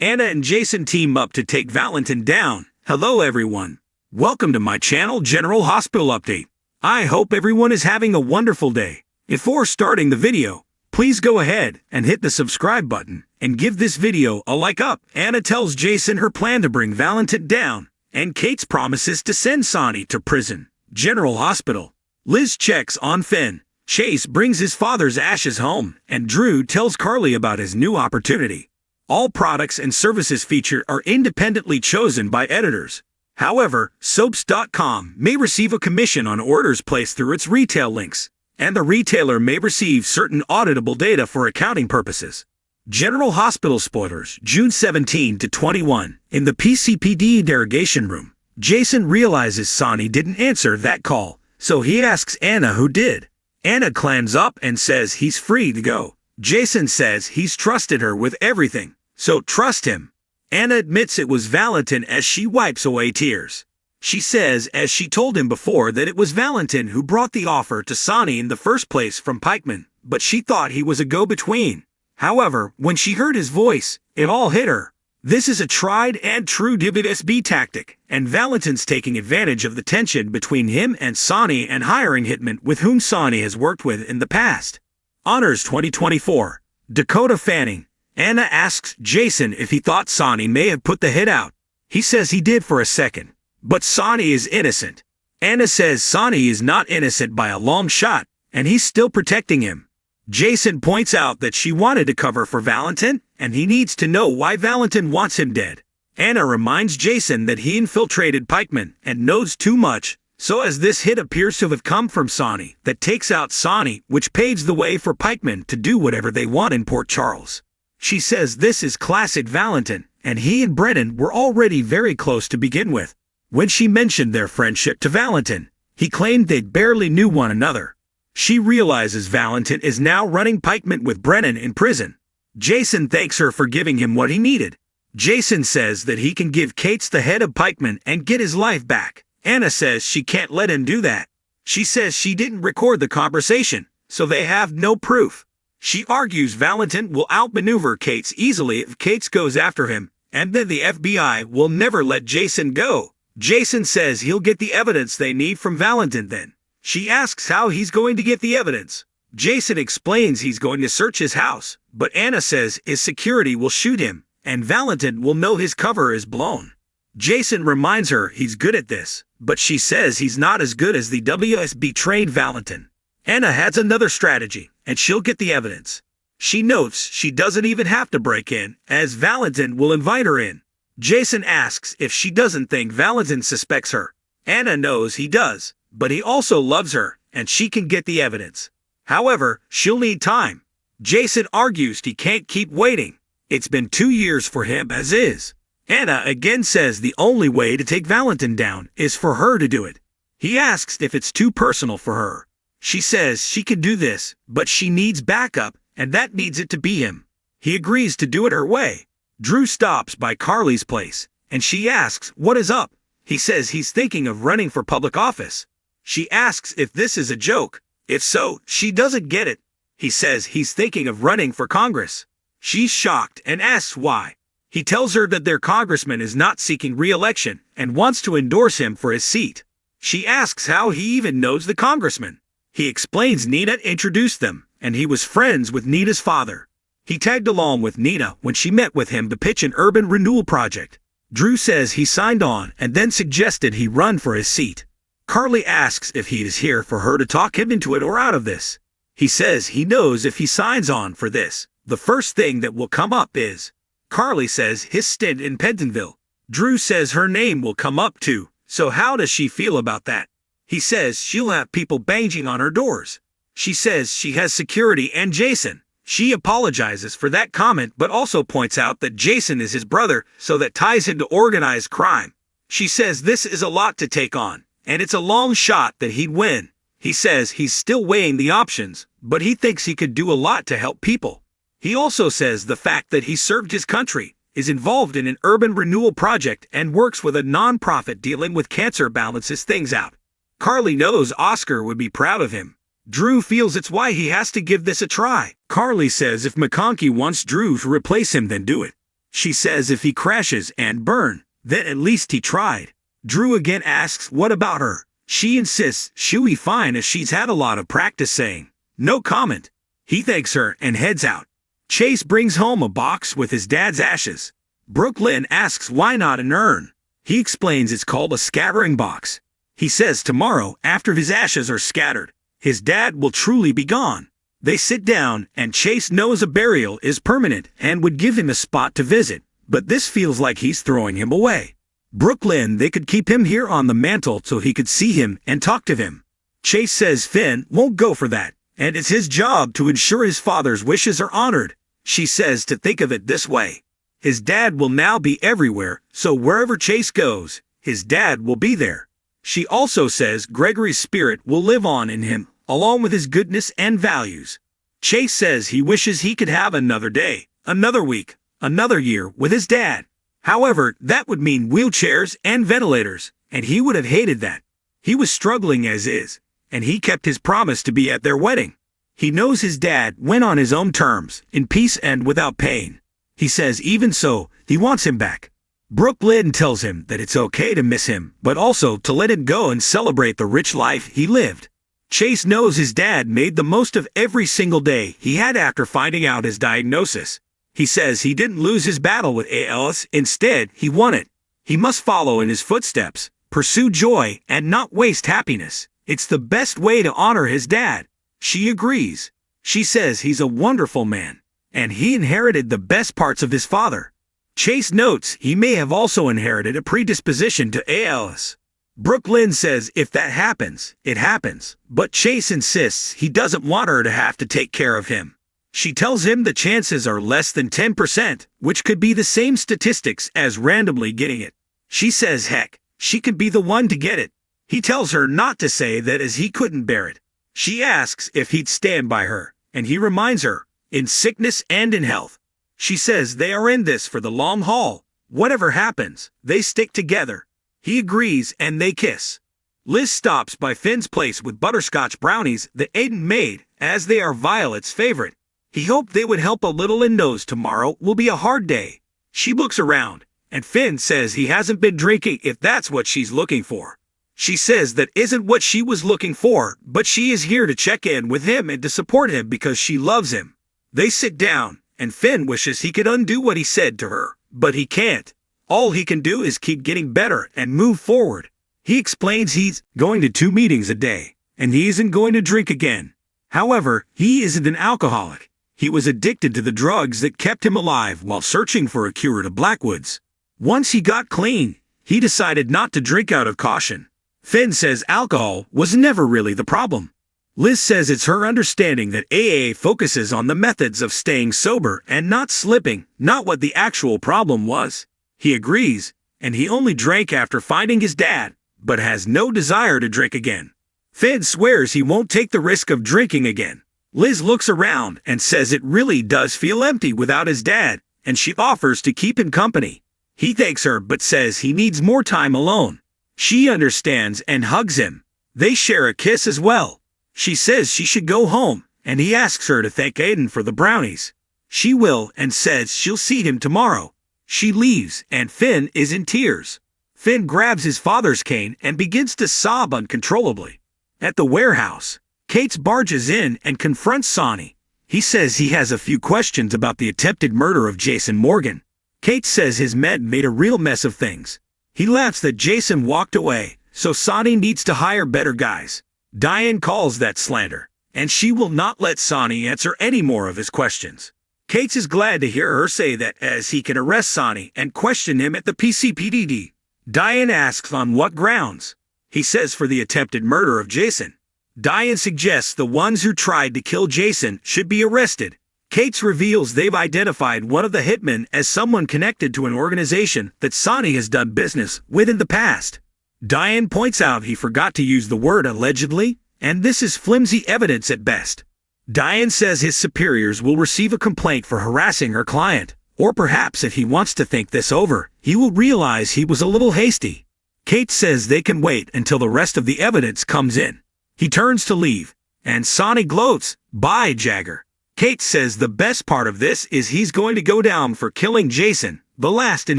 Anna and Jason team up to take Valentin down. Hello everyone. Welcome to my channel General Hospital Update. I hope everyone is having a wonderful day. Before starting the video, please go ahead and hit the subscribe button and give this video a like up. Anna tells Jason her plan to bring Valentin down, and Kate's promises to send Sonny to prison. General Hospital. Liz checks on Finn. Chase brings his father's ashes home, and Drew tells Carly about his new opportunity. All products and services featured are independently chosen by editors. However, Soaps.com may receive a commission on orders placed through its retail links, and the retailer may receive certain auditable data for accounting purposes. General Hospital spoilers, June 17 to 21. In the PCPD interrogation room, Jason realizes Sonny didn't answer that call, so he asks Anna who did. Anna clams up and says he's free to go. Jason says he's trusted her with everything, so trust him. Anna admits it was Valentin as she wipes away tears. She says as she told him before that it was Valentin who brought the offer to Sonny in the first place from Pikeman, but she thought he was a go-between. However, when she heard his voice, it all hit her. This is a tried and true WSB tactic, and Valentin's taking advantage of the tension between him and Sonny and hiring hitmen with whom Sonny has worked with in the past. Honors 2024. Dakota Fanning. Anna asks Jason if he thought Sonny may have put the hit out. He says he did for a second, but Sonny is innocent. Anna says Sonny is not innocent by a long shot, and he's still protecting him. Jason points out that she wanted to cover for Valentin, and he needs to know why Valentin wants him dead. Anna reminds Jason that he infiltrated Pikeman and knows too much, so as this hit appears to have come from Sonny, that takes out Sonny, which paves the way for Pikeman to do whatever they want in Port Charles. She says this is classic Valentin, and he and Brennan were already very close to begin with. When she mentioned their friendship to Valentin, he claimed they barely knew one another. She realizes Valentin is now running Pikeman with Brennan in prison. Jason thanks her for giving him what he needed. Jason says that he can give Kate's the head of Pikeman and get his life back. Anna says she can't let him do that. She says she didn't record the conversation, so they have no proof. She argues Valentin will outmaneuver Kate's easily if Kate's goes after him, and then the FBI will never let Jason go. Jason says he'll get the evidence they need from Valentin then. She asks how he's going to get the evidence. Jason explains he's going to search his house, but Anna says his security will shoot him, and Valentin will know his cover is blown. Jason reminds her he's good at this, but she says he's not as good as the WSB-trained Valentin. Anna has another strategy, and she'll get the evidence. She notes she doesn't even have to break in, as Valentin will invite her in. Jason asks if she doesn't think Valentin suspects her. Anna knows he does, but he also loves her, and she can get the evidence. However, she'll need time. Jason argues he can't keep waiting. It's been 2 years for him as is. Anna again says the only way to take Valentin down is for her to do it. He asks if it's too personal for her. She says she can do this, but she needs backup, and that needs it to be him. He agrees to do it her way. Drew stops by Carly's place, and she asks what is up. He says he's thinking of running for public office. She asks if this is a joke. If so, she doesn't get it. He says he's thinking of running for Congress. She's shocked and asks why. He tells her that their congressman is not seeking re-election and wants to endorse him for his seat. She asks how he even knows the congressman. He explains Nina introduced them, and he was friends with Nina's father. He tagged along with Nina when she met with him to pitch an urban renewal project. Drew says he signed on and then suggested he run for his seat. Carly asks if he is here for her to talk him into it or out of this. He says he knows if he signs on for this, the first thing that will come up is. Carly says his stint in Pentonville. Drew says her name will come up too, so how does she feel about that? He says she'll have people banging on her doors. She says she has security and Jason. She apologizes for that comment but also points out that Jason is his brother, so that ties him to organized crime. She says this is a lot to take on, and it's a long shot that he'd win. He says he's still weighing the options, but he thinks he could do a lot to help people. He also says the fact that he served his country, is involved in an urban renewal project, and works with a non-profit dealing with cancer balances things out. Carly knows Oscar would be proud of him. Drew feels it's why he has to give this a try. Carly says if McConkey wants Drew to replace him, then do it. She says if he crashes and burn, then at least he tried. Drew again asks what about her. She insists she'll be fine as she's had a lot of practice saying no comment. He thanks her and heads out. Chase brings home a box with his dad's ashes. Brooklyn asks why not an urn. He explains it's called a scattering box. He says tomorrow, after his ashes are scattered, his dad will truly be gone. They sit down, and Chase knows a burial is permanent and would give him a spot to visit, but this feels like he's throwing him away. Brooklyn, they could keep him here on the mantle so he could see him and talk to him. Chase says Finn won't go for that, and it's his job to ensure his father's wishes are honored. She says to think of it this way. His dad will now be everywhere, so wherever Chase goes, his dad will be there. She also says Gregory's spirit will live on in him, along with his goodness and values. Chase says he wishes he could have another day, another week, another year with his dad. However, that would mean wheelchairs and ventilators, and he would have hated that. He was struggling as is, and he kept his promise to be at their wedding. He knows his dad went on his own terms, in peace and without pain. He says even so, he wants him back. Brooklyn tells him that it's okay to miss him, but also to let him go and celebrate the rich life he lived. Chase knows his dad made the most of every single day he had after finding out his diagnosis. He says he didn't lose his battle with ALS, instead he won it. He must follow in his footsteps, pursue joy, and not waste happiness. It's the best way to honor his dad. She agrees. She says he's a wonderful man, and he inherited the best parts of his father. Chase notes he may have also inherited a predisposition to ALS. Brooklyn says if that happens, it happens, but Chase insists he doesn't want her to have to take care of him. She tells him the chances are less than 10%, which could be the same statistics as randomly getting it. She says heck, she could be the one to get it. He tells her not to say that as he couldn't bear it. She asks if he'd stand by her, and he reminds her, in sickness and in health. She says they are in this for the long haul. Whatever happens, they stick together. He agrees and they kiss. Liz stops by Finn's place with butterscotch brownies that Aiden made, as they are Violet's favorite. He hoped they would help a little and knows tomorrow will be a hard day. She looks around, and Finn says he hasn't been drinking if that's what she's looking for. She says that isn't what she was looking for, but she is here to check in with him and to support him because she loves him. They sit down, and Finn wishes he could undo what he said to her, but he can't. All he can do is keep getting better and move forward. He explains he's going to 2 meetings a day, and he isn't going to drink again. However, he isn't an alcoholic. He was addicted to the drugs that kept him alive while searching for a cure to Blackwoods. Once he got clean, he decided not to drink out of caution. Finn says alcohol was never really the problem. Liz says it's her understanding that AA focuses on the methods of staying sober and not slipping, not what the actual problem was. He agrees, and he only drank after finding his dad, but has no desire to drink again. Finn swears he won't take the risk of drinking again. Liz looks around and says it really does feel empty without his dad, and she offers to keep him company. He thanks her but says he needs more time alone. She understands and hugs him. They share a kiss as well. She says she should go home, and he asks her to thank Aiden for the brownies. She will and says she'll see him tomorrow. She leaves, and Finn is in tears. Finn grabs his father's cane and begins to sob uncontrollably. At the warehouse, Kate barges in and confronts Sonny. He says he has a few questions about the attempted murder of Jason Morgan. Kate says his men made a real mess of things. He laughs that Jason walked away, so Sonny needs to hire better guys. Diane calls that slander, and she will not let Sonny answer any more of his questions. Kate is glad to hear her say that as he can arrest Sonny and question him at the PCPD. Diane asks on what grounds. He says for the attempted murder of Jason. Diane suggests the ones who tried to kill Jason should be arrested. Kate reveals they've identified one of the hitmen as someone connected to an organization that Sonny has done business with in the past. Diane points out he forgot to use the word allegedly, and this is flimsy evidence at best. Diane says his superiors will receive a complaint for harassing her client, or perhaps if he wants to think this over, he will realize he was a little hasty. Kate says they can wait until the rest of the evidence comes in. He turns to leave, and Sonny gloats, "Bye, Jagger." Kate says the best part of this is he's going to go down for killing Jason, the last in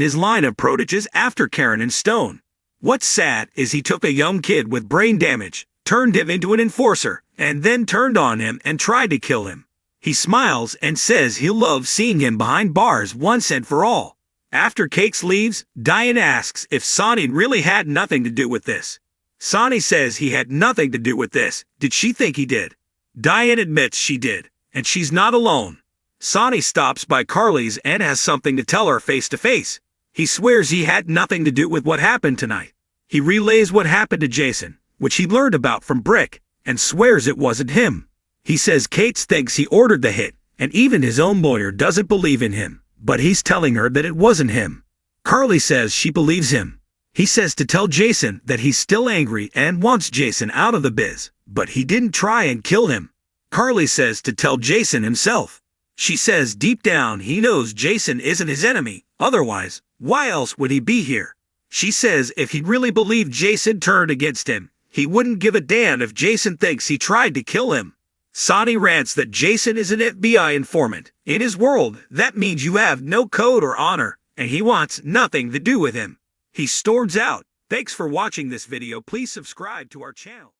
his line of proteges after Karen and Stone. What's sad is he took a young kid with brain damage, turned him into an enforcer, and then turned on him and tried to kill him. He smiles and says he'll love seeing him behind bars once and for all. After Kate leaves, Diane asks if Sonny really had nothing to do with this. Sonny says he had nothing to do with this. Did she think he did? Diane admits she did, and she's not alone. Sonny stops by Carly's and has something to tell her face to face. He swears he had nothing to do with what happened tonight. He relays what happened to Jason, which he learned about from Brick, and swears it wasn't him. He says Kate thinks he ordered the hit, and even his own lawyer doesn't believe in him, but he's telling her that it wasn't him. Carly says she believes him. He says to tell Jason that he's still angry and wants Jason out of the biz, but he didn't try and kill him. Carly says to tell Jason himself. She says deep down he knows Jason isn't his enemy, otherwise, why else would he be here? She says if he really believed Jason turned against him, he wouldn't give a damn if Jason thinks he tried to kill him. Sonny rants that Jason is an FBI informant. In his world, that means you have no code or honor, and he wants nothing to do with him. He storms out. Thanks for watching this video. Please subscribe to our channel.